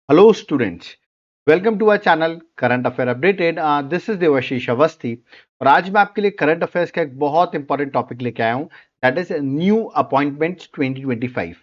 Hello students, welcome to our channel Current Affair Updated. This is Debashish Awasthi और आज मैं आपके लिए करंट अफेयर्स का एक बहुत इंपॉर्टेंट टॉपिक लेके आया हूं, दैट इज न्यू अपॉइंटमेंट्स 2025।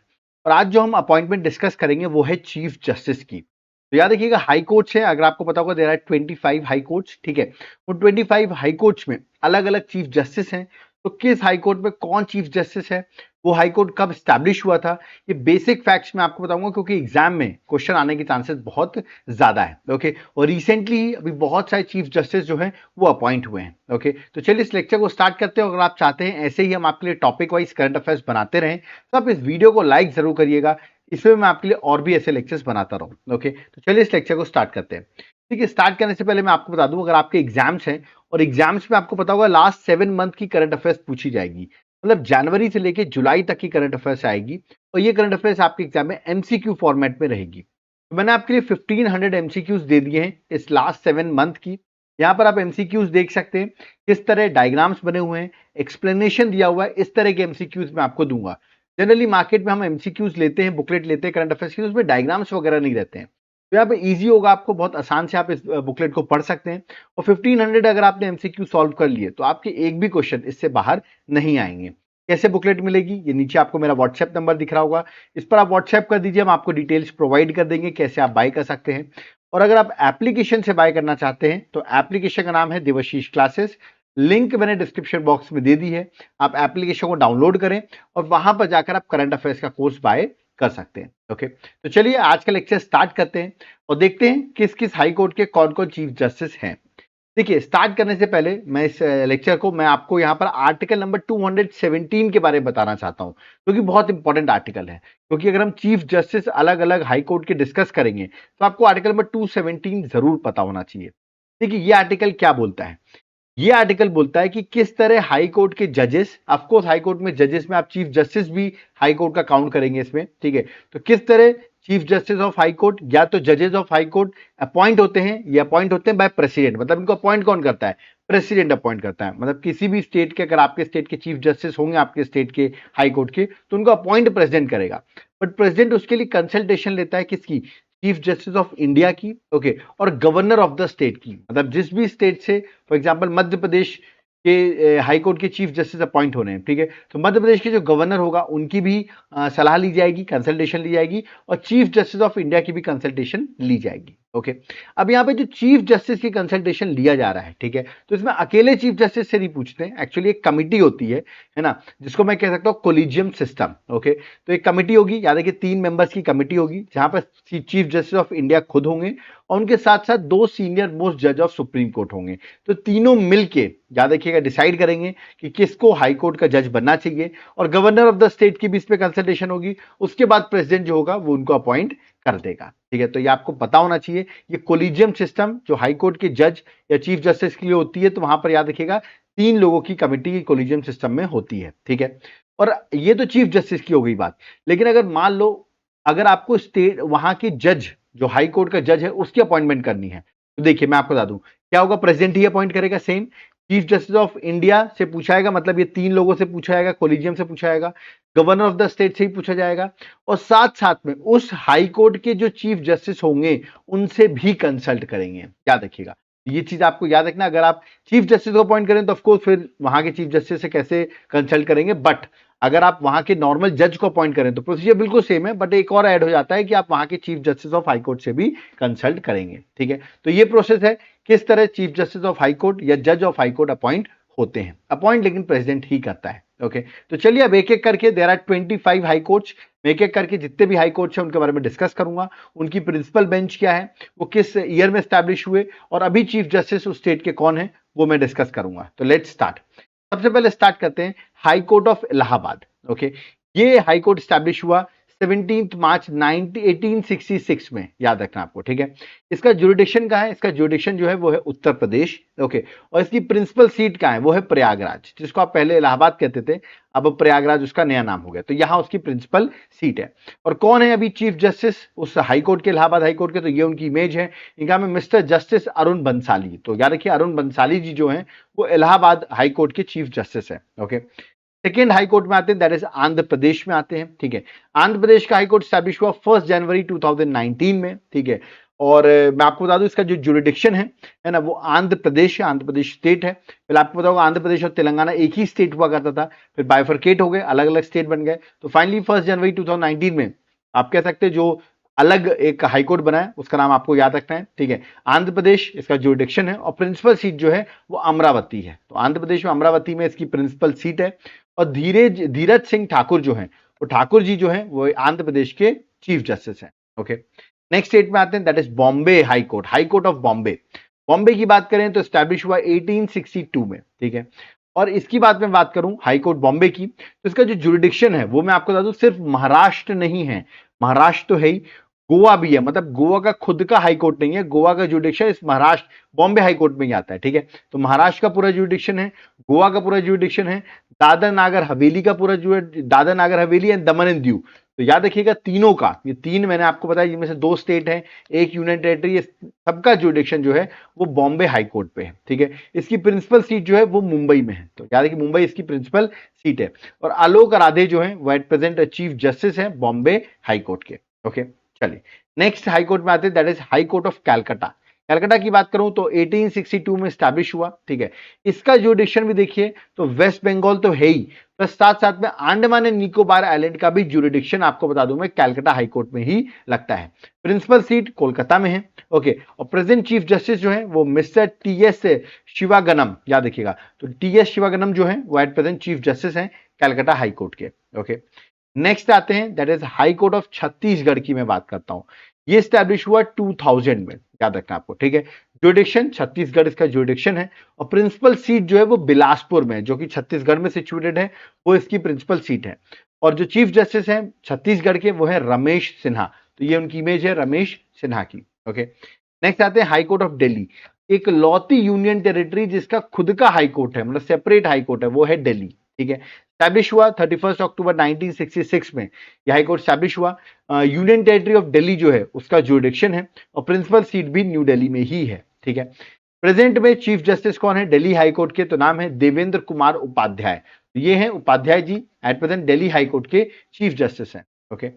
और आज जो हम अपॉइंटमेंट डिस्कस करेंगे वो है चीफ जस्टिस की। तो याद रखिएगा हाई कोर्ट्स है, अगर आपको पता होगा देयर आर 25 हाई कोर्ट्स, ठीक है। वो 25 हाई कोर्ट्स में अलग अलग चीफ जस्टिस हैं। तो किस हाई कोर्ट में कौन चीफ जस्टिस है, वो हाई कोर्ट कब स्टैब्लिश हुआ था, ये बेसिक फैक्ट्स मैं आपको बताऊंगा क्योंकि एग्जाम में क्वेश्चन आने के चांसेस बहुत ज्यादा है। ओके, और रिसेंटली ही अभी बहुत सारे चीफ जस्टिस जो हैं वो अपॉइंट हुए हैं। ओके, तो चलिए इस लेक्चर को स्टार्ट करते हैं। अगर आप चाहते हैं ऐसे ही हम आपके लिए टॉपिक वाइज करंट अफेयर्स बनाते रहें तो आप इस वीडियो को लाइक जरूर करिएगा, इसमें मैं आपके लिए और भी ऐसे लेक्चर्स बनाता रहूं। ओके, तो चलिए इस लेक्चर को स्टार्ट करते हैं। ठीक है, स्टार्ट करने से पहले मैं आपको बता दूं, अगर आपके एग्जाम्स हैं और एग्जाम्स में आपको पता होगा लास्ट 7 मंथ की करंट अफेयर्स पूछी जाएगी, मतलब जनवरी से लेके जुलाई तक की करंट अफेयर्स आएगी और ये करंट अफेयर्स आपके एग्जाम में एमसीक्यू फॉर्मेट में रहेगी। तो मैंने आपके लिए 1500 एमसीक्यूज दे दिए हैं इस लास्ट 7 मंथ की। यहाँ पर आप एमसीक्यूज देख सकते हैं, किस तरह डायग्राम्स बने हुए हैं, एक्सप्लेनेशन दिया हुआ है। इस तरह के एमसीक्यूज मैं आपको दूंगा। जनरली मार्केट में हम एमसीक्यूज लेते हैं, बुकलेट लेते हैं करंट अफेयर्स की, उसमें डायग्राम्स वगैरह नहीं रहते हैं। तो यहाँ पे इजी होगा, आपको बहुत आसान से आप इस बुकलेट को पढ़ सकते हैं। और 1500 अगर आपने एमसीक्यू सॉल्व कर लिए तो आपके एक भी क्वेश्चन इससे बाहर नहीं आएंगे। कैसे बुकलेट मिलेगी, ये नीचे आपको मेरा व्हाट्सएप नंबर दिख रहा होगा, इस पर आप व्हाट्सएप कर दीजिए, हम आपको डिटेल्स प्रोवाइड कर देंगे कैसे आप बाय कर सकते हैं। और अगर आप एप्लीकेशन से बाय करना चाहते हैं तो एप्लीकेशन का नाम है देवाशीष क्लासेस, लिंक मैंने डिस्क्रिप्शन बॉक्स में दे दी है। आप एप्लीकेशन को डाउनलोड करें और वहां पर जाकर आप करंट अफेयर्स का कोर्स बाय कर सकते हैं। ओके, तो चलिए आज का लेक्चर स्टार्ट करते हैं और देखते हैं किस किस हाई कोर्ट के कौन कौन चीफ जस्टिस हैं। देखिए, स्टार्ट करने से पहले मैं इस लेक्चर को मैं आपको यहाँ पर आर्टिकल नंबर 217 के बारे में बताना चाहता हूँ, क्योंकि बहुत इंपॉर्टेंट आर्टिकल है। क्योंकि अगर हम चीफ जस्टिस अलग अलग हाई कोर्ट के डिस्कस करेंगे तो आपको आर्टिकल नंबर 217 जरूर पता होना चाहिए। देखिए, ये आर्टिकल क्या बोलता है। ये आर्टिकल बोलता है कि किस तरह हाई कोर्ट के जजेस, ऑफ कोर्स हाई कोर्ट में जजेस में आप चीफ जस्टिस भी हाई कोर्ट का काउंट करेंगे इसमें, ठीक है। तो किस तरह chief justice of high court या तो जजेस ऑफ हाई कोर्ट अपॉइंट होते हैं, ये अपॉइंट होते हैं बाय प्रेसिडेंट, मतलब इनको अपॉइंट कौन करता है, प्रेसिडेंट अपॉइंट करता है। मतलब किसी भी स्टेट के, अगर आपके स्टेट के चीफ जस्टिस होंगे आपके स्टेट के हाई कोर्ट के, तो उनको अपॉइंट प्रेसिडेंट करेगा। बट प्रेसिडेंट उसके लिए कंसल्टेशन लेता है किसकी, चीफ जस्टिस ऑफ इंडिया की, ओके, और गवर्नर ऑफ द स्टेट की। मतलब जिस भी स्टेट से, फॉर एग्जांपल मध्य प्रदेश के हाई कोर्ट के चीफ जस्टिस अपॉइंट होने हैं, ठीक है, तो मध्य प्रदेश के जो गवर्नर होगा उनकी भी सलाह ली जाएगी, कंसल्टेशन ली जाएगी, और चीफ जस्टिस ऑफ इंडिया की भी कंसल्टेशन ली जाएगी। ओके, अब यहाँ पे जो चीफ जस्टिस की कंसल्टेशन लिया जा रहा है, ठीक है, तो इसमें अकेले चीफ जस्टिस से नहीं पूछते हैं, एक्चुअली एक कमिटी होती है ना, जिसको मैं कह सकता हूँ कोलिजियम सिस्टम। ओके, तो एक कमिटी होगी, याद है कि 3 मेंबर्स की कमिटी होगी जहां पर चीफ जस्टिस ऑफ इंडिया खुद होंगे और उनके साथ साथ 2 सीनियर मोस्ट जज ऑफ सुप्रीम कोर्ट होंगे। तो तीनों मिलके, याद रखिएगा, डिसाइड करेंगे कि किसको हाई कोर्ट का जज बनना चाहिए, और गवर्नर ऑफ द स्टेट की भी इस पे कंसल्टेशन होगी। उसके बाद प्रेसिडेंट जो होगा वो उनको अपॉइंट कर देगा, ठीक है। तो ये आपको पता होना चाहिए, ये कोलिजियम सिस्टम जो हाई कोर्ट के जज या चीफ जस्टिस के लिए होती है, तो वहां पर याद रखिएगा 3 लोगों की कमिटी कोलिजियम सिस्टम में होती है, ठीक है। और ये तो चीफ जस्टिस की हो गई बात, लेकिन अगर मान लो अगर आपको स्टेट वहां के जज, जो हाई कोर्ट का जज है, उसकी अपॉइंटमेंट करनी है, तो देखिए मैं आपको बता दूं क्या होगा। प्रेसिडेंट ही अपॉइंट करेगा, same chief justice of India से पूछा जाएगा, मतलब ये 3 लोगों से पूछा जाएगा, कोलिजियम से पूछा जाएगा, गवर्नर ऑफ द स्टेट से ही पूछा जाएगा, और साथ साथ में उस हाई कोर्ट के जो चीफ जस्टिस होंगे उनसे भी कंसल्ट करेंगे। याद रखिएगा, ये चीज आपको याद रखना। अगर आप चीफ जस्टिस को अपॉइंट करें तो ऑफकोर्स फिर वहां के चीफ जस्टिस से कैसे कंसल्ट करेंगे, बट अगर आप वहां के नॉर्मल जज को अपॉइंट करें तो प्रोसीजर बिल्कुल सेम है, बट एक और ऐड हो जाता है कि आप वहां के chief justice of high court से भी कंसल्ट करेंगे, ठीक है। तो ये प्रोसेस है किस तरह chief justice of high court या जज ऑफ हाई कोर्ट अपॉइंट होते हैं। अपॉइंट लेकिन प्रेसिडेंट ही करता है। ओके, तो चलिए अब एक एक करके, देयर आर 25 हाई कोर्ट्स, मैं एक एक करके जितने भी हाई कोर्ट्स हैं उनके बारे में डिस्कस करूंगा। उनकी प्रिंसिपल बेंच क्या है, वो किस ईयर में स्टैब्लिश हुए, और अभी चीफ जस्टिस उस स्टेट के कौन है वो मैं डिस्कस करूंगा। तो लेट्स स्टार्ट। सबसे पहले स्टार्ट करते हैं high court of Allahabad. Okay, ये हाई कोर्ट स्टैब्लिश हुआ 17 मार्च 1866 में, याद रखना आपको, ठीक है। इसका ज्यूरिडिक्शन कहाँ है, इसका ज्यूरिडिक्शन जो है वो है उत्तर प्रदेश। ओके, और इसकी प्रिंसिपल सीट कहाँ है, वो है प्रयागराज, जिसको आप पहले इलाहाबाद कहते थे, अब प्रयागराज उसका नया नाम हो गया। तो यहां उसकी प्रिंसिपल सीट है। और कौन है अभी चीफ जस्टिस उस हाई कोर्ट के, इलाहाबाद हाई कोर्ट के, तो ये उनकी इमेज है, इनका नाम है मिस्टर जस्टिस अरुण बंसाली। तो याद रखिए अरुण बंसाली जी जो है वो इलाहाबाद हाई कोर्ट के चीफ जस्टिस है। ओके, सेकेंड हाई कोर्ट में आते हैं, दैट इज आंध्र प्रदेश में आते हैं, ठीक है। आंध्र प्रदेश का हाई कोर्ट स्टैब्लिश हुआ 1 जनवरी 2019 में, ठीक है। और मैं आपको बता दूं इसका जो जुरिडिक्शन है ना, वो आंध्र प्रदेश है, आंध्र प्रदेश स्टेट है। पहले आपको पता होगा आंध्र प्रदेश और तेलंगाना एक ही स्टेट हुआ करता था, फिर बाइफरकेट हो गए, अलग अलग स्टेट बन गए। तो फाइनली 1 जनवरी 2019 में आप कह सकते हैं जो अलग एक हाईकोर्ट बना है उसका नाम आपको याद रखना है, ठीक है। आंध्र प्रदेश इसका जुरिडिक्शन है और प्रिंसिपल सीट जो है वो अमरावती है। तो आंध्र प्रदेश में अमरावती में इसकी प्रिंसिपल सीट है। और धीरज सिंह ठाकुर जो है, वो ठाकुर जी जो है वो आंध्र प्रदेश के चीफ जस्टिस हैं, ओके। नेक्स्ट स्टेट में आते हैं, that is Bombay high court, high court of Bombay. Bombay की बात करें तो स्टैब्लिश हुआ 1862 में, ठीक है। और इसकी बात करूं हाई कोर्ट बॉम्बे की, तो इसका जो जुरिडिक्शन है वो मैं आपको बता दूं सिर्फ महाराष्ट्र नहीं है, महाराष्ट्र तो है ही, गोवा भी है। मतलब गोवा का खुद का हाई कोर्ट नहीं है, गोवा का जुरिडिक्शन इस महाराष्ट्र बॉम्बे हाई कोर्ट में ही आता है, ठीक है। तो महाराष्ट्र का पूरा जुरिडिक्शन है, गोवा का पूरा जुरिडिक्शन है, दादर नागर हवेली का पूरा Dadar Nagar Haveli and Daman and Diu. तो याद रखिएगा तीनों का, ये तीन मैंने आपको बताया, जिनमें से 2 स्टेट है, एक यूनियन टेरिटरी, ये सबका जुरिडिक्शन जो है वो बॉम्बे हाई कोर्ट पे है, ठीक है। इसकी प्रिंसिपल सीट जो है वो मुंबई में है, तो याद है कि मुंबई इसकी प्रिंसिपल सीट है। और आलोक राधे जो है वो एट प्रेजेंट चीफ जस्टिस है बॉम्बे हाई कोर्ट के, ओके। चलिए नेक्स्ट हाई कोर्ट में आते हैं, that is high court of Calcutta. Calcutta की बात करूं तो 1862 में स्टैब्लिश हुआ, ठीक है। इसका जुरिडिक्शन भी देखिए तो वेस्ट बंगाल तो है ही, प्लस साथ साथ में अंडमान एंड निकोबार आइलैंड का भी जुरिडिक्शन आपको बता दूं मैं कलकत्ता हाई कोर्ट में ही लगता है। प्रिंसिपल सीट कोलकाता में है, ओके। और प्रेजेंट चीफ जस्टिस जो है वो मिस्टर टीएस शिवागनम, याद रखिएगा। तो टीएस शिवागनम जो है वो एट प्रेजेंट चीफ जस्टिस हैं कलकत्ता हाई कोर्ट के, ओके। नेक्स्ट आते हैं, that is high court of Chhattisgarh की मैं बात करता हूं। ये स्टैब्लिश हुआ 2000 में, याद रखना आपको, ठीक है। जुरिडिक्शन छत्तीसगढ़ इसका जुरिडिक्शन है। और प्रिंसिपल सीट जो है वो बिलासपुर में, जो कि छत्तीसगढ़ में सिचुएटेड है, वो इसकी प्रिंसिपल सीट है। और जो चीफ जस्टिस हैं छत्तीसगढ़ के वो है रमेश सिन्हा, तो ये उनकी इमेज है रमेश सिन्हा की, ओके। नेक्स्ट आते हैं हाई कोर्ट ऑफ दिल्ली, एक लौती यूनियन टेरिटरी जिसका खुद का हाई कोर्ट है, मतलब सेपरेट हाई कोर्ट है, वो है दिल्ली, ठीक है। स्टैब्लिश हुआ 31 अक्टूबर 1966 में, यह हाई कोर्ट स्टैब्लिश हुआ। यूनियन टेरिटरी ऑफ दिल्ली जो है उसका जुरिडिक्शन है और प्रिंसिपल सीट भी न्यू दिल्ली में ही है, ठीक है। प्रेजेंट में चीफ जस्टिस कौन है दिल्ली हाई कोर्ट के, तो नाम है देवेंद्र कुमार उपाध्याय। तो ये हैं Upadhyay ji, at present Delhi high court के चीफ जस्टिस हैं, ओके।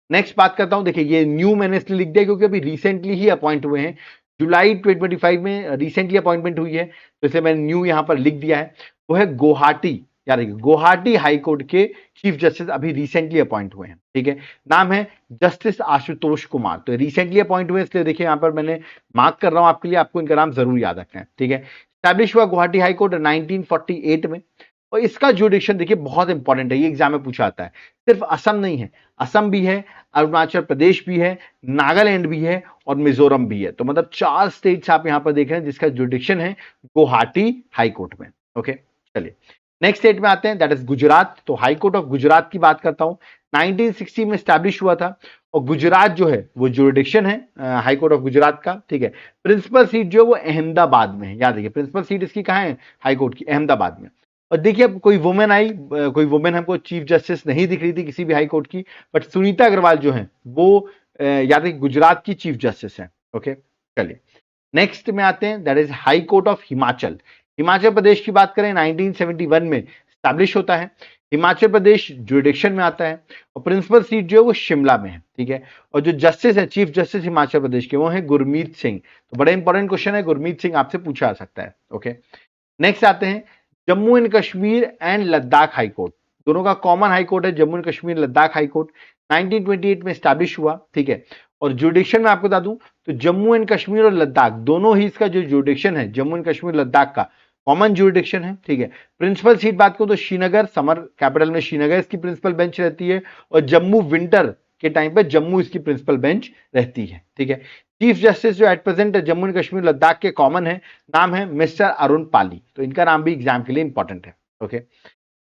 नेक्स्ट बात करता हूं, देखिए ये न्यू मैंने इसलिए लिख दिया क्योंकि अभी रिसेंटली ही अपॉइंट हुए हैं, जुलाई 2025 में रिसेंटली अपॉइंटमेंट हुई है, तो इसलिए मैंने न्यू यहां पर लिख दिया है। वो है गुवाहाटी, याद रखिए गुवाहाटी हाई कोर्ट के चीफ जस्टिस अभी रिसेंटली अपॉइंट हुए हैं, ठीक है। नाम है जस्टिस आशुतोष कुमार, तो रिसेंटली अपॉइंट हुए इसलिए देखिए यहां पर मैंने मार्क कर रहा हूं आपके लिए, आपको इनका नाम जरूर याद रखना है, ठीक है। स्टैब्लिश हुआ गुवाहाटी हाई कोर्ट 1948 में। और इसका जुडिक्शन देखिए बहुत इंपॉर्टेंट है, ये एग्जाम में पूछा आता है। सिर्फ असम नहीं है, असम भी है, अरुणाचल प्रदेश भी है, नागालैंड भी है और मिजोरम भी है। तो मतलब 4 स्टेट्स आप यहां पर देख रहे हैं जिसका जुडिक्शन है गुवाहाटी हाई कोर्ट में, ओके। चलिए नेक्स्ट स्टेट में आते हैं, दैट इज गुजरात। तो हाई कोर्ट ऑफ गुजरात की बात करता हूं, 1960 में स्टैब्लिश हुआ था। और गुजरात जो है वो जुरिडिक्शन है हाई कोर्ट ऑफ गुजरात का, ठीक है। प्रिंसिपल सीट जो है वो अहमदाबाद में है, याद रखिए प्रिंसिपल सीट इसकी कहां है, हाई कोर्ट की अहमदाबाद में। और देखिए अब कोई वुमेन आई, कोई वुमेन हमको चीफ जस्टिस नहीं दिख रही थी किसी भी हाई कोर्ट की, बट सुनीता अग्रवाल जो है वो याद रखिए गुजरात की चीफ जस्टिस है, ओके। चलिए नेक्स्ट में आते हैं, that is high court of Himachal. Himachal Pradesh की बात करें 1971 में स्टैब्लिश होता है। हिमाचल प्रदेश जुरिडिक्शन में आता है और प्रिंसिपल सीट जो है वो शिमला में है, ठीक है। और जो जस्टिस है चीफ जस्टिस हिमाचल प्रदेश के वो है गुरमीत सिंह। तो बड़ा इंपॉर्टेंट क्वेश्चन है, गुरमीत सिंह आपसे पूछा जा सकता है, ओके। नेक्स्ट आते हैं Jammu and Kashmir and Ladakh high court, दोनों का कॉमन हाई कोर्ट है Jammu and Kashmir Ladakh high court, 1928 में स्टैब्लिश हुआ, ठीक है। और जुडिक्शन में आपको बता दूं तो जम्मू एंड कश्मीर और लद्दाख दोनों ही इसका जो जुडिक्शन है जम्मू एंड कश्मीर लद्दाख का कॉमन जुडिक्शन है, ठीक है। प्रिंसिपल सीट बात करूं तो श्रीनगर, समर कैपिटल में श्रीनगर इसकी प्रिंसिपल बेंच रहती है। और जम्मू विंटर के टाइम पे जम्मू इसकी प्रिंसिपल बेंच रहती है, ठीक है। चीफ जस्टिस जो at present Jammu and Kashmir Ladakh के कॉमन है, नाम है मिस्टर अरुण पाली। तो इनका नाम भी एग्जाम के लिए इंपॉर्टेंट है, ओके।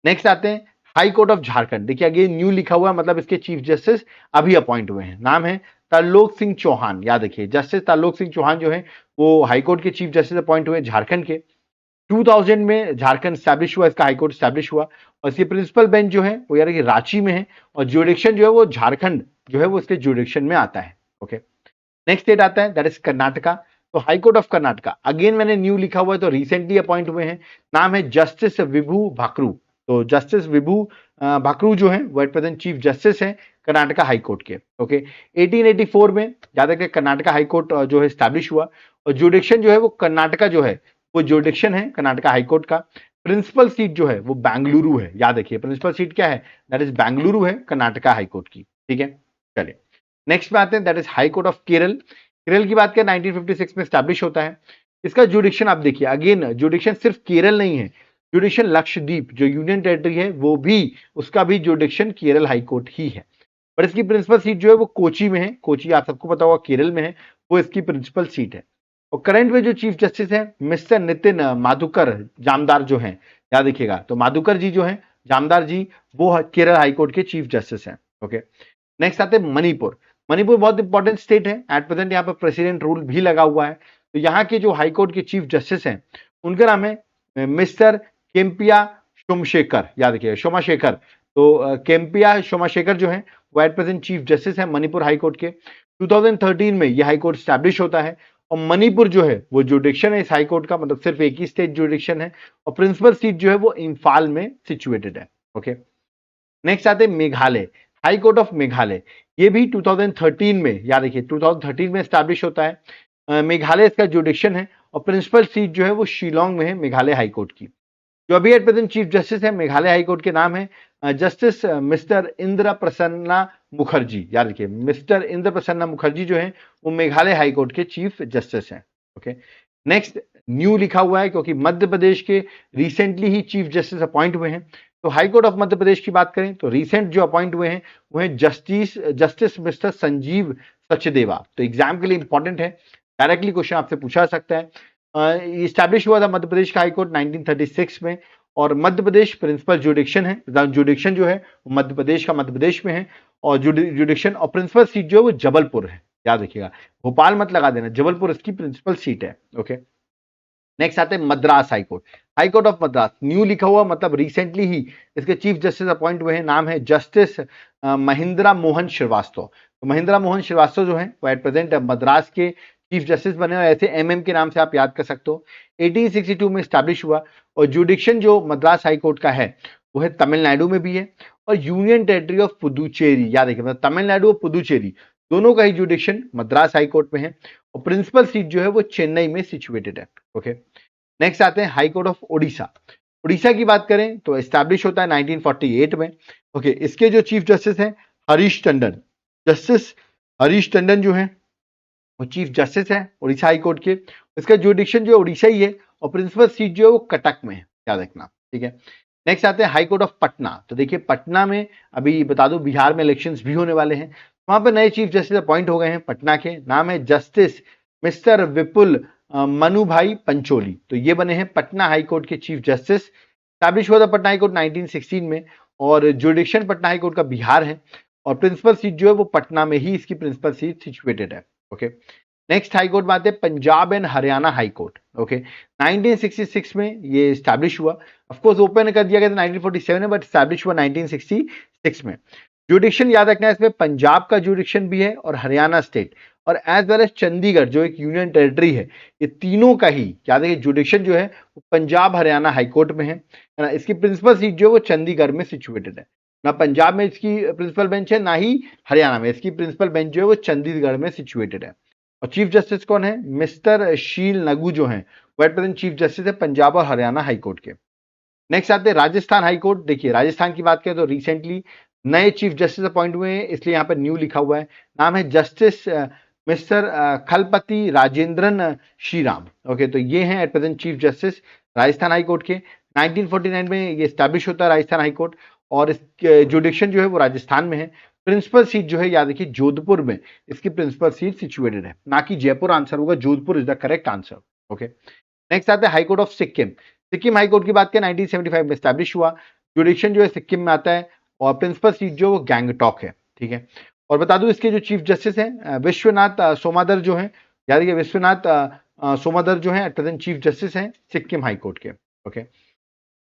नेक्स्ट आते हैं हाई कोर्ट ऑफ झारखंड। देखिए आगे न्यू लिखा हुआ है, मतलब इसके चीफ जस्टिस अभी अपॉइंट हुए हैं। नाम है तरलोक सिंह चौहान, याद रखिए जस्टिस तरलोक सिंह चौहान जो है वो हाईकोर्ट के चीफ जस्टिस अपॉइंट हुए झारखंड के। 2000 में झारखंड स्टैब्लिश हुआ, इसका हाईकोर्ट स्टैब्लिश हुआ। और इसकी प्रिंसिपल बेंच जो है वो यार कि रांची में है और जुडिक्शन जो है वो झारखंड जो है वो इसके जुडिक्शन में आता है, ओके। नेक्स्ट स्टेट आता है दैट इज कर्नाटका। तो हाईकोर्ट ऑफ कर्नाटका अगेन मैंने न्यू लिखा हुआ है, तो रिसेंटली अपॉइंट हुए हैं। नाम है जस्टिस विभू भाकरू। तो जस्टिस विभू भाकरू जो है वो एट प्रेजेंट चीफ जस्टिस हैं कर्नाटका हाई कोर्ट के। ओके, 1884 में याद रखिए कर्नाटका हाई कोर्ट जो है स्टैब्लिश हुआ, और जुडिक्शन जो है वो कर्नाटका जो है वो जुडिक्शन है कर्नाटका हाई कोर्ट का। प्रिंसिपल सीट जो है वो बेंगलुरु है, याद रखिए प्रिंसिपल सीट क्या है, दैट इज बेंगलुरु है कर्नाटका हाई कोर्ट की। ठीक है, चलिए नेक्स्ट पे आते हैं, that is high court of Kerala. Kerala की बात करें 1956 में स्टैब्लिश होता है। इसका जुडिक्शन आप देखिए, अगेन जुडिक्शन सिर्फ केरल नहीं है, जुडिक्शन लक्षद्वीप जो यूनियन टेरिटरी है वो भी, उसका भी जुडिक्शन केरल हाई कोर्ट ही है। पर इसकी प्रिंसिपल सीट जो है वो कोची में है, कोची आप सबको पता होगा केरल में है, वो इसकी प्रिंसिपल सीट है। और करंट में जो चीफ जस्टिस है मिस्टर नितिन माधुकर जामदार जो हैं, याद रखिएगा, तो माधुकर जी जो हैं जामदार जी, वो केरल हाई कोर्ट के चीफ जस्टिस हैं। ओके, नेक्स्ट आते हैं मणिपुर। मणिपुर बहुत इंपॉर्टेंट स्टेट है, एट प्रेजेंट यहाँ पर प्रेसिडेंट रूल भी लगा हुआ है। तो यहाँ के जो हाई कोर्ट के चीफ जस्टिस हैं उनका नाम है मिस्टर केम्पिया सोमशेखर, याद रखिएगा सोमाशेखर। तो केम्पिया सोमाशेखर जो है वो एट प्रेजेंट चीफ जस्टिस है मणिपुर हाई कोर्ट के। 2013 में ये हाई कोर्ट स्टैब्लिश होता है, और मणिपुर जो है वो जुडिक्शन है इस हाई कोर्ट का, मतलब सिर्फ एक ही स्टेट जुडिक्शन है, और प्रिंसिपल सीट जो है वो इम्फाल में सिचुएटेड है। ओके, नेक्स्ट आते हैं Meghalaya, high court of Meghalaya. ये भी 2013 में, याद रखिए 2013 में स्टैब्लिश होता है। मेघालय इसका जुडिक्शन है, और प्रिंसिपल सीट जो है वो शिलोंग में है मेघालय हाई कोर्ट की। जो अभी एट प्रेजेंट चीफ जस्टिस है मेघालय हाई कोर्ट के नाम है जस्टिस मिस्टर इंद्र प्रसन्ना मुखर्जी, याद रखिए मिस्टर इंद्र प्रसन्ना मुखर्जी जो है वो मेघालय हाई कोर्ट के चीफ जस्टिस हैं। ओके, नेक्स्ट न्यू लिखा हुआ है क्योंकि मध्य प्रदेश के रिसेंटली ही चीफ जस्टिस अपॉइंट हुए हैं। तो high court of Madhya Pradesh की बात करें तो रिसेंट जो अपॉइंट हुए हैं वो है जस्टिस मिस्टर संजीव सचदेवा। तो एग्जाम के लिए इंपॉर्टेंट है, डायरेक्टली क्वेश्चन आपसे पूछा जा सकता है। इस्टेब्लिश हुआ था मध्य प्रदेश का हाईकोर्ट 1936 में, और मध्य प्रदेश प्रिंसिपल जुडिक्शन है, जुडिक्शन जो है वो मध्य प्रदेश का मध्य प्रदेश में है, और जुडिक्शन और प्रिंसिपल सीट जो है वो जबलपुर है, याद रखिएगा भोपाल मत लगा देना, जबलपुर इसकी प्रिंसिपल सीट है। ओके, नेक्स्ट आते हैं Madras high court, high court of Madras. New लिखा हुआ मतलब रिसेंटली ही इसके चीफ जस्टिस अपॉइंट हुए हैं, नाम है जस्टिस महिंद्रा मोहन श्रीवास्तव। तो महिंद्रा मोहन श्रीवास्तव जो है वो एट प्रेजेंट मद्रास के चीफ जस्टिस बने, और ऐसे एमएम के नाम से आप याद कर सकते हो। 1862 में स्टैब्लिश हुआ, और जुडिक्शन जो मद्रास हाई कोर्ट का है वो है तमिलनाडु में भी है, और यूनियन टेरिटरी ऑफ पुदुचेरी, याद रखिए मतलब तमिलनाडु और पुदुचेरी दोनों का ही जुडिक्शन मद्रास हाई कोर्ट में है, और प्रिंसिपल सीट जो है वो चेन्नई में सिचुएटेड है। ओके, नेक्स्ट आते हैं high court of Odisha. Orissa की बात करें तो एस्टैब्लिश होता है 1948 में। ओके, इसके जो चीफ जस्टिस हैं हरीश टंडन, जस्टिस हरीश टंडन जो है वो चीफ जस्टिस है उड़ीसा हाई कोर्ट के। इसका जुडिक्शन जो है उड़ीसा ही है, और प्रिंसिपल सीट जो है वो कटक में है, याद रखना। ठीक है, नेक्स्ट आते हैं हाई कोर्ट ऑफ पटना। तो देखिए पटना में अभी बता दो बिहार में इलेक्शंस भी होने वाले हैं, वहां पर नए चीफ जस्टिस अपॉइंट हो गए हैं पटना के, नाम है जस्टिस मिस्टर विपुल मनु भाई पंचोली। तो ये बने हैं पटना हाई कोर्ट के चीफ जस्टिस। स्टैब्लिश हुआ था पटना हाई कोर्ट 1916 में, और जुडिक्शन पटना हाई कोर्ट का बिहार है, और प्रिंसिपल सीट जो है वो पटना में ही इसकी प्रिंसिपल सीट सिचुएटेड है। ओके, नेक्स्ट हाई कोर्ट बात है Punjab and Haryana high court. Okay, 1966 में ये स्टैब्लिश हुआ, ऑफ कोर्स ओपन कर दिया गया था 1947 में, बट स्टैब्लिश हुआ 1966 में। जुडिक्शन याद रखना है इसमें पंजाब का जुडिक्शन भी है, और हरियाणा स्टेट, और एज वेल एज चंडीगढ़ जो एक यूनियन टेरिटरी है, ये तीनों का ही याद है जुडिक्शन जो है वो पंजाब हरियाणा हाई कोर्ट में है ना। इसकी प्रिंसिपल सीट जो है वो चंडीगढ़ में सिचुएटेड है, ना पंजाब में इसकी प्रिंसिपल बेंच है ना ही हरियाणा में, इसकी प्रिंसिपल बेंच जो है वो चंडीगढ़ में सिचुएटेड है। और चीफ जस्टिस कौन है, मिस्टर शील नगू जो है वो एट प्रेजेंट चीफ जस्टिस है पंजाब और हरियाणा हाई कोर्ट के। नेक्स्ट आते हैं राजस्थान हाई कोर्ट। देखिए राजस्थान की बात करें तो रिसेंटली नए चीफ जस्टिस अपॉइंट हुए हैं, इसलिए यहाँ पर न्यू लिखा हुआ है, नाम है justice mister Kalpathy Rajendran Shriram. Okay, तो ये हैं at present chief justice Rajasthan high court के। 1949 में ये स्टैब्लिश होता है राजस्थान हाई कोर्ट, और इस जुडिक्शन जो है वो राजस्थान में है। प्रिंसिपल सीट जो है याद रखिए जोधपुर में इसकी प्रिंसिपल सीट सिचुएटेड है, ना कि जयपुर आंसर होगा, Jodhpur is the correct answer. Okay, next आता है high court of Sikkim. Sikkim high court की बात करें 1975 में स्टैब्लिश हुआ, जुडिक्शन जो है सिक्किम में आता है, और प्रिंसिपल सीट जो वो गैंगटॉक है। ठीक है, और बता दूं इसके जो चीफ जस्टिस हैं विश्वनाथ सोमादर जो है, याद रखिए विश्वनाथ सोमादर जो है एट प्रेजेंट चीफ जस्टिस हैं सिक्किम हाई कोर्ट के। ओके,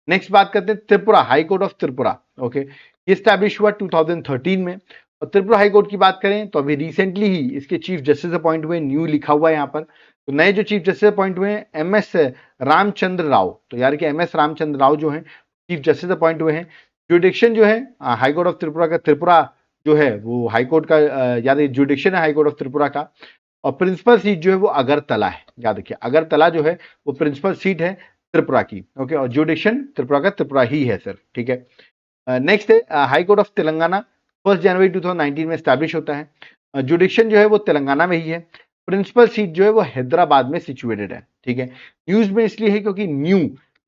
नेक्स्ट बात करते हैं Tripura, high court of Tripura. Okay, ये स्टैब्लिश हुआ 2013 में, और त्रिपुरा हाई कोर्ट की बात करें तो अभी रिसेंटली ही इसके चीफ जस्टिस अपॉइंट हुए, न्यू लिखा हुआ है यहाँ पर। तो नए जो चीफ जस्टिस अपॉइंट हुए हैं एमएस रामचंद्र राव। तो यार कि एमएस रामचंद्र राव जो हैं चीफ जस्टिस अपॉइंट हुए हैं। जुडिक्शन जो है हाई कोर्ट ऑफ त्रिपुरा का, त्रिपुरा जो है वो हाई कोर्ट का याद है जुडिक्शन है हाई कोर्ट ऑफ त्रिपुरा का। और प्रिंसिपल सीट जो है वो अगरतला है, याद रखिए अगरतला जो है वो प्रिंसिपल सीट है त्रिपुरा की। ओके, और जुडिक्शन त्रिपुरा का त्रिपुरा ही है सर, ठीक है। नेक्स्ट है हाई कोर्ट ऑफ तेलंगाना, 1 जनवरी 2019 में स्टैब्लिश होता है। जुडिक्शन जो है वो तेलंगाना में ही है। प्रिंसिपल सीट जो है वो हैदराबाद में सिचुएटेड है, ठीक है। न्यूज में इसलिए है क्योंकि न्यू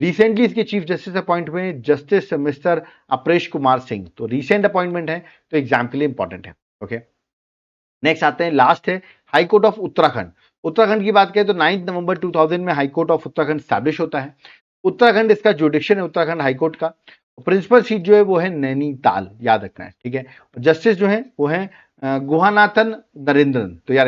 रिसेंटली इसके चीफ जस्टिस अपॉइंट हुए हैं जस्टिस मिस्टर अपरेश कुमार सिंह, तो रिसेंट अपॉइंटमेंट है तो एग्जाम के लिए इंपॉर्टेंट है। ओके, नेक्स्ट आते हैं, लास्ट है high court of Uttarakhand. Uttarakhand की बात करें तो 9 नवंबर 2000 में high court of Uttarakhand establish होता है। उत्तराखंड इसका जुडिक्शन है उत्तराखंड हाई कोर्ट का। प्रिंसिपल सीट जो है वो है नैनीताल, याद रखना है, ठीक है। जस्टिस जो है वो है गुहानाथन नरेंद्रन, तो यार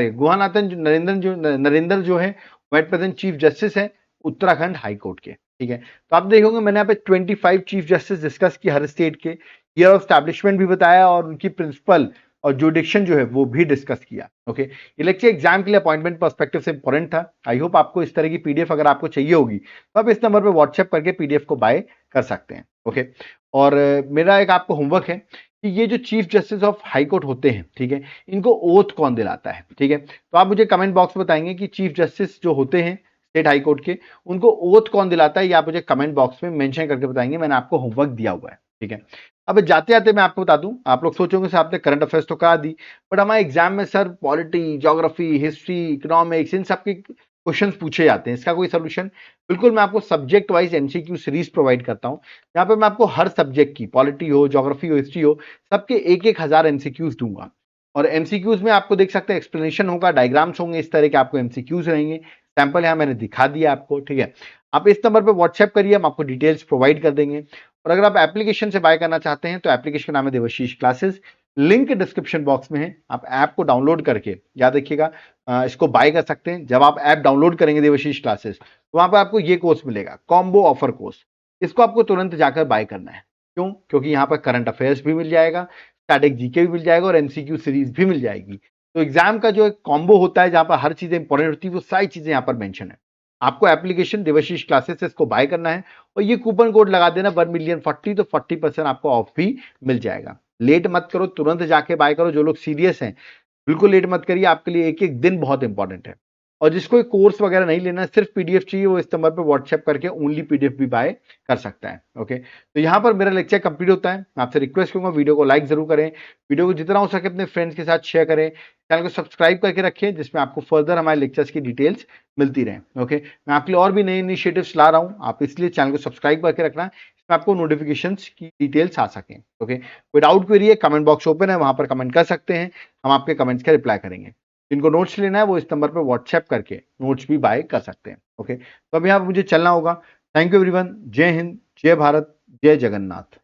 नरेंद्र जो है वो एट प्रेजेंट चीफ जस्टिस है उत्तराखंड हाई कोर्ट के, ठीक है। तो आप देखोगे मैंने यहाँ पे 25 चीफ जस्टिस डिस्कस किए हर स्टेट के, ईयर ऑफ स्टैब्लिशमेंट भी बताया और उनकी प्रिंसिपल और जुडिक्शन जो है वो भी डिस्कस किया। ओके, ये लेक्चर एग्जाम के लिए अपॉइंटमेंट पर्सपेक्टिव से इंपॉर्टेंट था। आई होप आपको इस तरह की पीडीएफ अगर आपको चाहिए होगी तो आप इस नंबर पे व्हाट्सएप करके पीडीएफ को बाय कर सकते हैं। ओके, और मेरा एक आपको होमवर्क है कि ये जो chief justice of high court होते हैं, ठीक है, इनको ओथ कौन दिलाता है, ठीक है। तो आप मुझे कमेंट बॉक्स में बताएंगे कि चीफ जस्टिस जो होते हैं स्टेट हाई कोर्ट के, उनको ओथ कौन दिलाता है, या आप मुझे कमेंट बॉक्स में मेंशन करके बताएंगे। मैंने आपको होमवर्क दिया हुआ है, ठीक है। अब जाते जाते मैं आपको बता दूं, आप लोग सोचोगे सर आपने करंट अफेयर्स तो करा दी, बट हमारे एग्जाम में sir polity, geography, history, economics इन सब के क्वेश्चंस पूछे जाते हैं, इसका कोई सोल्यूशन? बिल्कुल, मैं आपको subject wise MCQ series provide करता हूं, यहाँ पे मैं आपको हर सब्जेक्ट की, पॉलिटी हो, ज्योग्राफी हो, हिस्ट्री हो, सबके एक हजार एमसीक्यूज दूंगा। और एमसीक्यूज में आपको देख सकते हैं एक्सप्लेनेशन होगा, डायग्राम्स होंगे, इस तरह के आपको एमसीक्यूज रहेंगे। सैंपल यहाँ मैंने दिखा दिया आपको, ठीक है। आप इस नंबर पर व्हाट्सएप करिए, हम आपको डिटेल्स प्रोवाइड कर देंगे। और अगर आप एप्लीकेशन से बाय करना चाहते हैं तो एप्लीकेशन का नाम है Devashish classes, link description box में है। आप ऐप को डाउनलोड करके, याद रखिएगा, इसको बाय कर सकते हैं। जब आप ऐप डाउनलोड करेंगे देवाशीष क्लासेस, तो वहां पर आपको ये कोर्स मिलेगा, कॉम्बो ऑफर कोर्स। इसको आपको तुरंत जाकर बाय करना है। क्यों? क्योंकि यहाँ पर करंट अफेयर्स भी मिल जाएगा, स्टैटिक जीके भी मिल जाएगा और एमसीक्यू सीरीज भी मिल जाएगी। तो एग्जाम का जो एक कॉम्बो होता है जहां पर हर चीज इंपॉर्टेंट होती है, वो सारी चीजें यहाँ पर मेंशन है। आपको एप्लीकेशन देवाशीष क्लासेस से इसको बाय करना है और ये कूपन कोड लगा देना 1,000,040, तो 40% आपको ऑफ भी मिल जाएगा। लेट मत करो, तुरंत जाके बाय करो। जो लोग सीरियस हैं बिल्कुल लेट मत करिए, आपके लिए एक एक दिन बहुत इंपॉर्टेंट है। और जिसको कोर्स वगैरह नहीं लेना है, सिर्फ पीडीएफ चाहिए, वो इस नंबर पर व्हाट्सएप करके ओनली पीडीएफ भी बाय कर सकता है। ओके, तो यहाँ पर मेरा लेक्चर कंप्लीट होता है। मैं आपसे रिक्वेस्ट करूंगा वीडियो को लाइक जरूर करें, वीडियो को जितना हो सके अपने फ्रेंड्स के साथ शेयर करें, चैनल को सब्सक्राइब करके रखें जिसमें आपको फर्दर हमारे लेक्चर्स की डिटेल्स मिलती रहे। ओके, मैं आपके लिए और भी नए इनिशिएटिव्स ला रहा हूँ, आप इसलिए चैनल को सब्सक्राइब करके रखना, इसमें आपको नोटिफिकेशंस की डिटेल्स आ सकें। ओके, कोई डाउट क्वेरी है, कमेंट बॉक्स ओपन है, वहां पर कमेंट कर सकते हैं, हम आपके कमेंट्स का रिप्लाई करेंगे। जिनको नोट्स लेना है वो इस नंबर पर व्हाट्सएप करके नोट्स भी बाय कर सकते हैं। ओके, तो अभी यहाँ मुझे चलना होगा। थैंक यू एवरीवन, जय हिंद, जय भारत, जय जगन्नाथ।